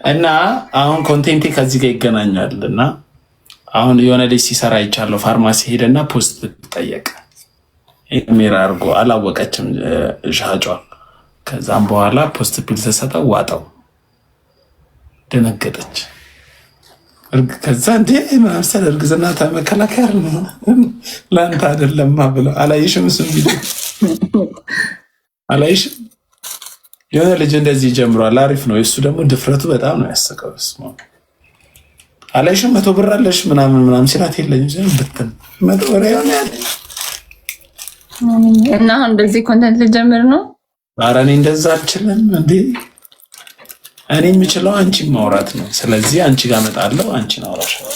እና አሁን ኮንቴንቴ ከዚህ ጋር ይገናኛል እና አሁን የሆነ ልጅ ሲሰራ ይቻለው ፋርማሲ ሄደና ፖስት ጠየቀ። ሜራ አድርጎ አላወቀችም ሻጯ። ከዛም በኋላ ፖስት ፒል ተሰጠው ዋጠው። ደነገጠች። ከዛ እንዴ ማርሰል እርግዝና ተመከላከያ ነው ለአንተ አይደለማ ብለው አላየሽም? እሱም ቪዲዮ አላየሽም? የሆነ ልጅ እንደዚህ ጀምሯል። አሪፍ ነው። እሱ ደግሞ ድፍረቱ በጣም ነው ያሰቀው። ስማ አላየሽም? 100 ብር አለሽ ምናምን ሲላት የለኝም ብትን 100 ብር ያለ እና አሁን እንደዚህ ኮንተንት ልጀምር ነው። ኧረ እኔ እንደዛ አልችልም እንዴ። እኔ የምችለው አንቺን ማውራት ነው። ስለዚህ አንቺ ጋር እመጣለሁ፣ አንቺን አውራሻለሁ።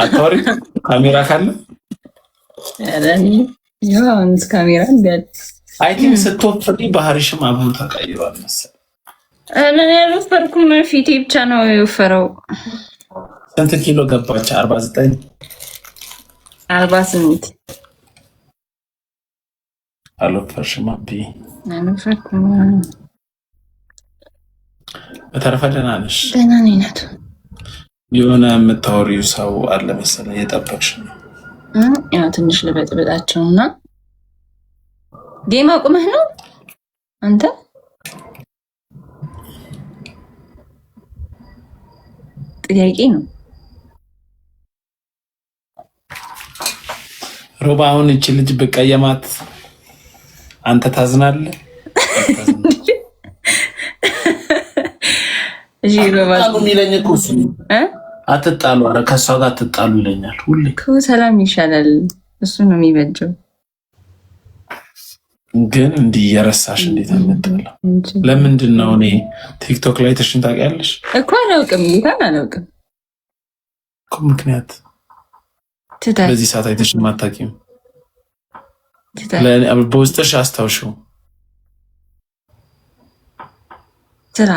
አታወሪ ካሜራ ካለ ካሜራ አይ ቲንክ ስትወፍሪ ባህሪሽም አብሮ ተቀይሯል መሰለኝ። እኔ አልወፈርኩም፣ ፊቴ ብቻ ነው የወፈረው። ስንት ኪሎ ገባች? 49 48 አልወፈርሽም አቢ? አልወፈርኩም። በተረፈ ደህና ነሽ? ደህና ነኝ ናቱ። የሆነ የምታወሪው ሰው አለ መሰለኝ የጠበቅሽ ነው። ያው ትንሽ ልበጥብጣቸው እና ጌም አቁመህ ነው አንተ? ጥያቄ ነው። ሮባ አሁን እቺ ልጅ ብቀየማት አንተ ታዝናለህ? እሺ ሮባ ሚለኝ እኮ እሱ አትጣሉ፣ ኧረ ከሷ ጋር አትጣሉ ይለኛል ሁሌ። ሰላም ይሻላል፣ እሱ ነው የሚበጀው። ግን እንዲህ የረሳሽ እንዴት አመጣለሁ? ለምንድን ነው እኔ ቲክቶክ ላይ ተሽን ታውቂያለሽ እኮ? አላውቅም፣ ጌታን አላውቅም እኮ። ምክንያት በዚህ ሰዓት አይተሽን ማታውቂም? በውስጥሽ አስታውሽው። ስራ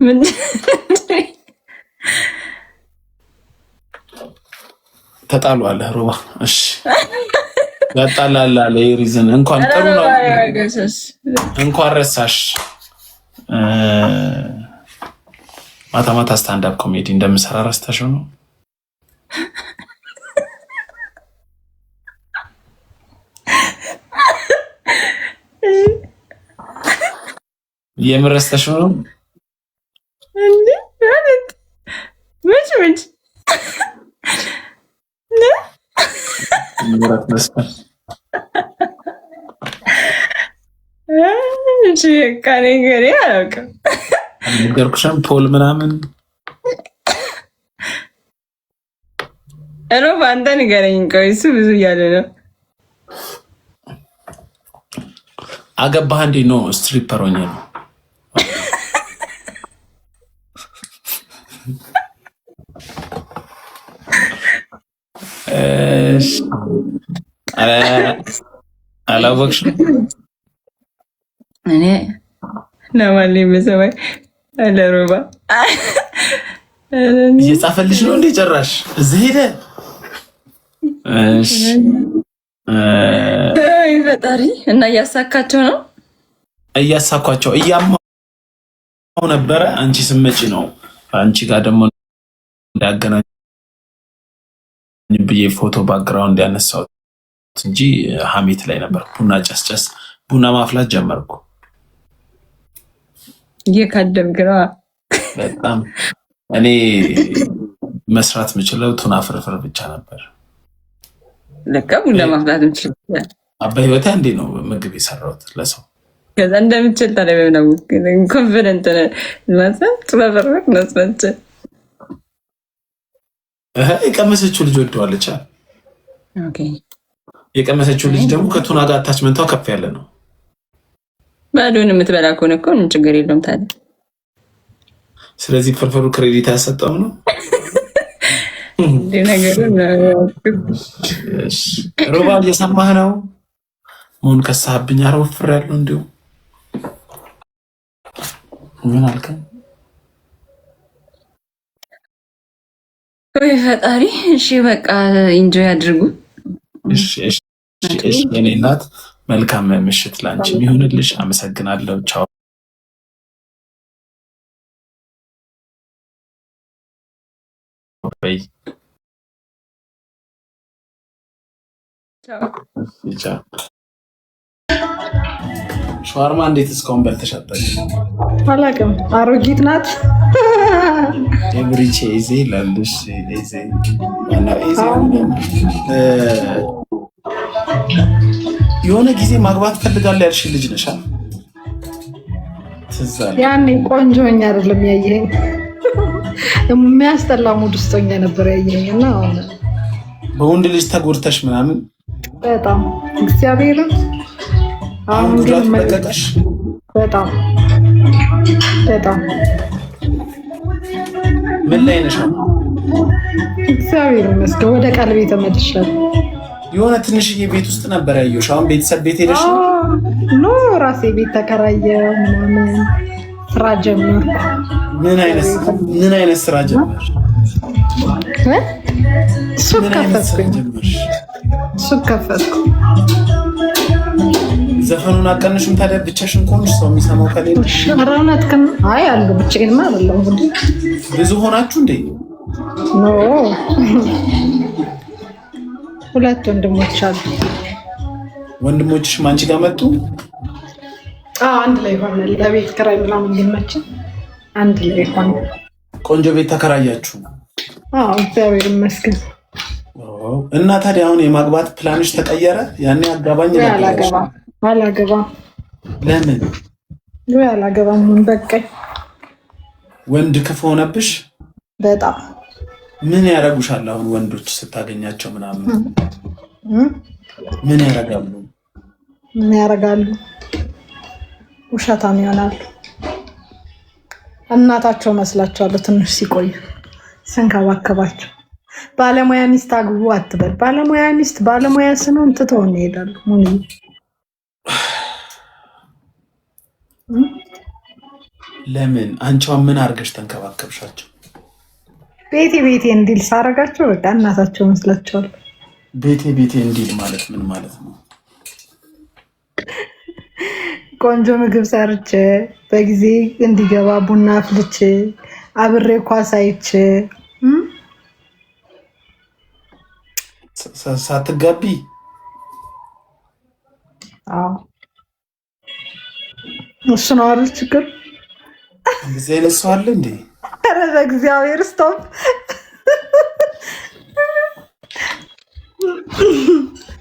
ምን ተጣሉ አለ ሮባ። እሺ ያጣላል አለ ሪዝን እንኳን ጥሩ ነው። እንኳን ረሳሽ። ማታ ማታ ስታንድ አፕ ኮሜዲ እንደምሰራ ረስተሽው ነው? የምን ረስተሽው ነው? እንዴ ማለት ምንጭ ምራት መስፈር እሺ ካኔ ገሬ አላውቅም። ነገርኩሽም ፖል ምናምን ሮባ አንተ ንገረኝ። ቆይ እሱ ብዙ እያለ ነው። አገባህ እንዴ? ነው ስትሪፐር ሆኜ ነው። አላወቅሽም? እኔ ለማንኛውም በሰማይ አለ ሮባ እየጻፈልሽ ነው እንዴ? ጨራሽ እዚህ ሄደ። እሺ ፈጣሪ እና እያሳካቸው ነው። እያሳኳቸው እያማው ነበረ። አንቺ ስመጪ ነው አንቺ ጋር ደግሞ እንዳገናኝ ብዬ ፎቶ ባክግራውንድ ያነሳሁት እንጂ ሀሜት ላይ ነበር። ቡና ጨስጨስ ቡና ማፍላት ጀመርኩ። እየካደምክ ነው በጣም። እኔ መስራት የምችለው ቱና ፍርፍር ብቻ ነበር። ለካ ቡና ማፍላት እንችላለን። በህይወቴ አንዴ ነው ምግብ የሰራሁት ለሰው። ከዛ እንደምችል ታዲያ ነው ኮንፊደንት ማለት ጥበበረ ነስመች የቀመሰችው ልጅ ወደዋለች። ኦኬ የቀመሰችው ልጅ ደግሞ ከቱና ጋር አታችመንቷ ከፍ ያለ ነው። ባዶን የምትበላ ከሆነ እኮ ምን ችግር የለውም ታዲያ። ስለዚህ ፍርፍሩ ክሬዲት ያሰጠው ነው እንዴ ነገሩ ነው። ሮባ እየሰማህ ነው? ሞን ከሳብኝ አረፍር ያለው እንዲሁ ምን አልከኝ? ወይ ፈጣሪ። እሺ በቃ ኢንጆይ አድርጉ። እሺ እሺ እሺ። የኔ እናት መልካም ምሽት ላንቺ ይሁንልሽ። አመሰግናለሁ። ቻው። በይ ቻው። ሸዋርማ እንዴት እስካሁን በልተሻጠል? አላውቅም። አሮጊት ናት። ኤብሪቼ ዜ ላልሽ የሆነ ጊዜ ማግባት ፈልጋለሁ ያልሽ ልጅ ነሻ? ትዝ አለኝ። ያኔ ቆንጆ ሆኜ አይደለም ያየኸኝ፣ የሚያስጠላ ሙድ ውስጥ ሆኜ ነበር ያየኸኝ። እና አሁን በወንድ ልጅ ተጎድተሽ ምናምን በጣም እግዚአብሔርን አሁን ጉዳቱ ለቀቀሽ? በጣም በጣም ምን ላይ ነሽ? እግዚአብሔር ይመስገን ወደ ቀልቤ ተመልሻለሁ። የሆነ ትንሽዬ ቤት ውስጥ ነበር ያየሁሽ። አሁን ቤተሰብ ቤት ሄደሽ? ኖ ራሴ ቤት ተከራየ ምናምን ስራ ጀመርኩ። ምን አይነት ስራ ጀመርሽ? ሱቅ ከፈትኩ። ዘፈኑን አቀንሹም ታዲያ? ብቻሽን ከሆንሽ ሰው የሚሰማው ከሌለ? ራውናት ከን አይ አሉ ብቻዬንማ አይደለም። እንዴ ብዙ ሆናችሁ እንዴ? ኖ ሁለት ወንድሞች አሉ። ወንድሞችሽ ማንቺ ጋር መጡ? አንድ ላይ ሆነ። ለቤት ኪራይ ምናምን እንዲመች አንድ ላይ ሆነ። ቆንጆ ቤት ተከራያችሁ? እግዚአብሔር ይመስገን። እና ታዲያ አሁን የማግባት ፕላንሽ ተቀየረ? ያኔ አጋባኝ ነበር። አላገባም። ለምን? አላገባም። በቃኝ። ወንድ ክፉ ሆነብሽ? በጣም። ምን ያደርጉሻል አሁን ወንዶች ስታገኛቸው ምናምን? ምን ያደርጋሉ? ውሸታም ይሆናሉ። እናታቸው መስላቸዋለሁ ትንሽ ሲቆዩ ስንከባከባቸው። ባለሙያ ሚስት አግቡ አትበል። ባለሙያ ሚስት ባለሙያ ስንሆን ትተውን ይሄዳሉ። ለምን? አንቺዋን ምን አድርገሽ ተንከባከብሻቸው? ቤቴ እንዲል ሳረጋቸው በቃ እናታቸው መስላቸዋል። ቤቴ እንዲል ማለት ምን ማለት ነው? ቆንጆ ምግብ ሰርቼ በጊዜ እንዲገባ ቡና አፍልቼ አብሬ ኳስ አይቼ ሳትጋቢ? እሱ ነው አይደል ችግር? እንደዚህ አይነት ሰው አለ እንዴ? ኧረ በእግዚአብሔር ስቶፕ።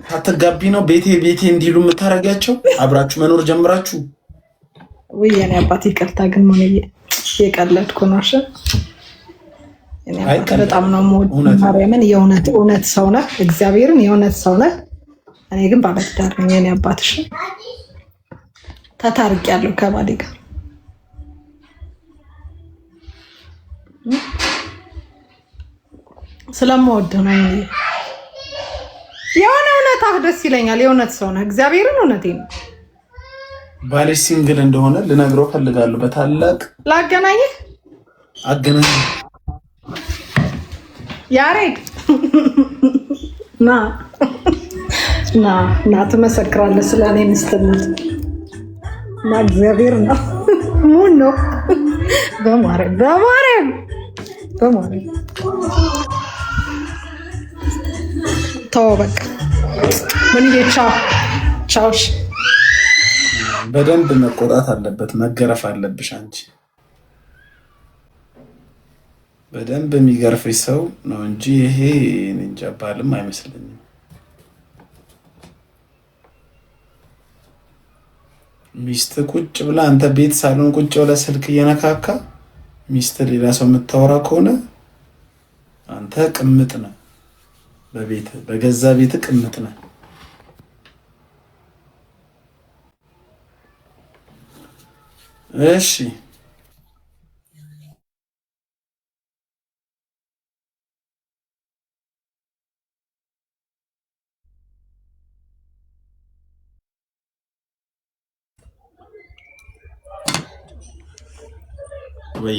ሳትጋቢ ነው ቤቴ እንዲሉ የምታረጊያቸው? አብራችሁ መኖር ጀምራችሁ? ወይ የኔ አባት ይቅርታ፣ ግን ምን የቀለድኩ ነው። እሺ እኔ በጣም ነው ማርያምን፣ የእውነት ሰው ነህ፣ እግዚአብሔርን የእውነት ሰው ነህ። እኔ ግን ባለትዳር ነኝ የኔ አባት። እሺ ተታርቂያለሁ ከባሌ ጋር። ስለምወድ ነው። የሆነ እውነት ደስ ይለኛል። የእውነት ሰው ነህ፣ እግዚአብሔርን እውነቴን ነው። ባልሽ ሲንግል እንደሆነ ልነግረው ፈልጋለሁ። በታላቅ ላገናኝህ አገናኝ ያሬድ ና ትመሰክራለህ ስለ እኔ ሚስትነት እና እግዚአብሔር ነው ሙን ነው። በማርያም ተው በቃ ምን ቻውሽ። በደንብ መቆጣት አለበት፣ መገረፍ አለብሽ አንቺ። በደንብ የሚገርፍሽ ሰው ነው እንጂ ይሄ እንጃ ባልም አይመስለኝም። ሚስት ቁጭ ብላ አንተ ቤት ሳሎን ቁጭ ብላ ስልክ እየነካካ ሚስት ሌላ ሰው የምታወራ ከሆነ አንተ ቅምጥ ነህ። በገዛ ቤት ቅምጥ ነህ። እሺ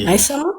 አይሰማም